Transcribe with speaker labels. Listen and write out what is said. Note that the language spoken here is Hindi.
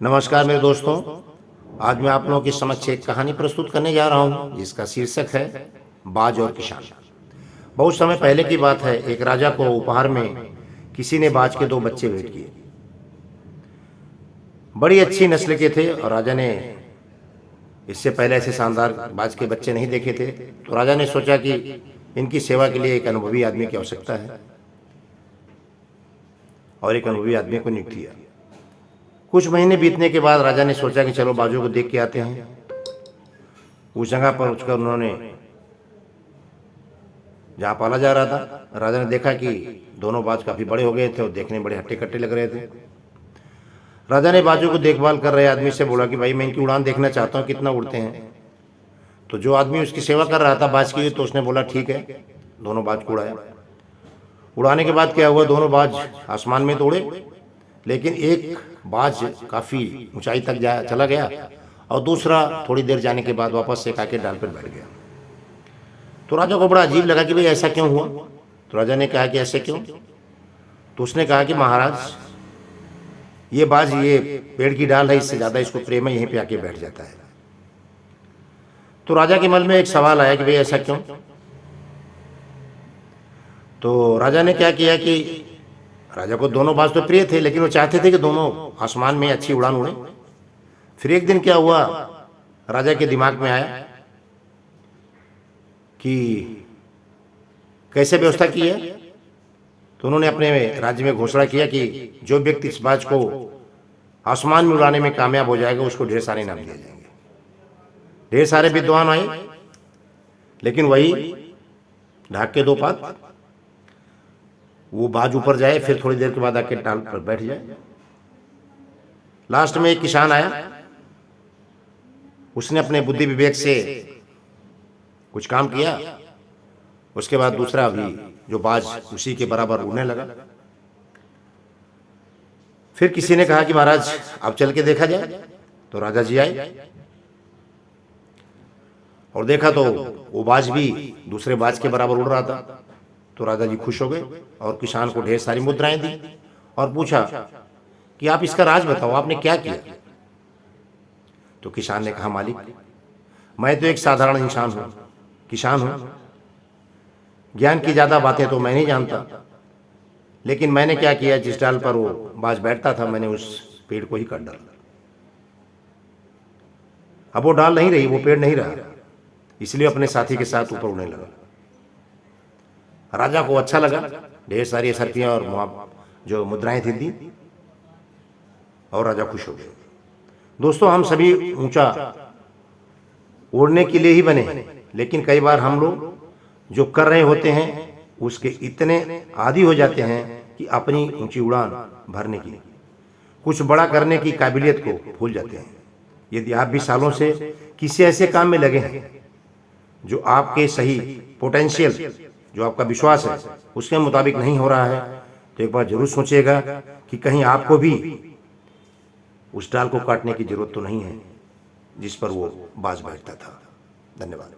Speaker 1: नमस्कार मेरे दोस्तों। आज मैं आप लोगों के समक्ष एक कहानी प्रस्तुत करने जा रहा हूं जिसका शीर्षक है बाज और किसान। बहुत समय पहले की बात है। एक राजा को उपहार में किसी ने बाज के 2 बच्चे भेंट किए। बड़ी अच्छी नस्ल के थे और राजा ने इससे पहले ऐसे शानदार बाज के बच्चे नहीं देखे थे। तो राजा ने सोचा कि इनकी सेवा के लिए एक अनुभवी आदमी की आवश्यकता है और एक अनुभवी आदमी को नियुक्त किया। कुछ महीने बीतने के बाद राजा ने सोचा कि चलो बाजों को देख के आते हैं। उस जगह पर उठकर उन्होंने जहाँ पाला जा रहा था, राजा ने देखा कि दोनों बाज काफी बड़े हो गए थे और देखने में बड़े हट्टे कट्टे लग रहे थे। राजा ने बाजों को देखभाल कर रहे आदमी से बोला कि भाई मैं इनकी उड़ान देखना चाहता हूँ, कितना उड़ते हैं। तो जो आदमी उसकी सेवा कर रहा था बाज की, तो उसने बोला ठीक है। दोनों बाज को उड़ाया। उड़ाने के बाद क्या हुआ, दोनों बाज आसमान में तो उड़े, लेकिन एक बाज काफी ऊंचाई तक चला गया और दूसरा थोड़ी देर जाने के बाद वापस से आके डाल पर बैठ गया। तो राजा को बड़ा अजीब लगा कि भाई ऐसा क्यों हुआ। तो राजा ने कहा कि ऐसे क्यों। तो उसने कहा कि महाराज, ये बाज ये पेड़ की डाल है, इससे ज्यादा इसको प्रेम है, यहीं पे आके बैठ जाता है। तो राजा के मन में एक सवाल आया कि भाई ऐसा क्यों। तो राजा ने क्या किया कि राजा को दोनों बाज तो प्रिय थे, लेकिन वो चाहते थे कि दोनों आसमान में अच्छी उड़ान उड़े। फिर एक दिन क्या हुआ, राजा के दिमाग में आया कि कैसे व्यवस्था की है। तो उन्होंने अपने राज्य में घोषणा किया कि जो व्यक्ति इस बाज को आसमान में उड़ाने में कामयाब हो जाएगा उसको ढेर सारे इनाम दिए जाएंगे। ढेर सारे विद्वान आए, लेकिन वही ढाक के 2 पात, वो बाज ऊपर जाए फिर थोड़ी देर के बाद आके डाल पर बैठ जाए। लास्ट में एक किसान आया, उसने अपने बुद्धि विवेक से कुछ काम किया। उसके बाद दूसरा भी जो बाज उसी के बराबर उड़ने लगा। फिर किसी ने कहा कि महाराज अब चल के देखा जाए। तो राजा जी आए और देखा तो वो बाज भी दूसरे बाज के बराबर उड़ रहा था। तो राजा जी खुश हो गए और किसान को ढेर सारी मुद्राएं दी और पूछा कि आप इसका राज बताओ, आपने क्या किया। तो किसान ने कहा, मालिक मैं तो एक साधारण इंसान हूं, किसान हूं, ज्ञान की ज्यादा बातें तो मैं नहीं जानता, लेकिन मैंने क्या किया, जिस डाल पर वो बाज बैठता था मैंने उस पेड़ को ही काट डाला। अब वो डाल नहीं रही, वो पेड़ नहीं रहा, इसलिए अपने साथी के साथ ऊपर उड़ने लगा। राजा को अच्छा लगा, ढेर सारी सरपियां और जो मुद्राएं थी दी और राजा खुश हो गए। दोस्तों, हम सभी ऊंचा उड़ने के लिए ही बने, लेकिन कई बार हम लोग जो कर रहे होते हैं उसके इतने आदी हो जाते हैं कि अपनी ऊंची उड़ान भरने की, कुछ बड़ा करने की काबिलियत को भूल जाते हैं। यदि आप भी सालों से किसी ऐसे काम में लगे हैं जो आपके सही पोटेंशियल, जो आपका विश्वास है उसके मुताबिक नहीं हो रहा है, तो एक बार जरूर सोचिएगा कि कहीं आपको भी उस डाल को काटने की जरूरत तो नहीं है जिस पर वो बाज बैठता था। धन्यवाद।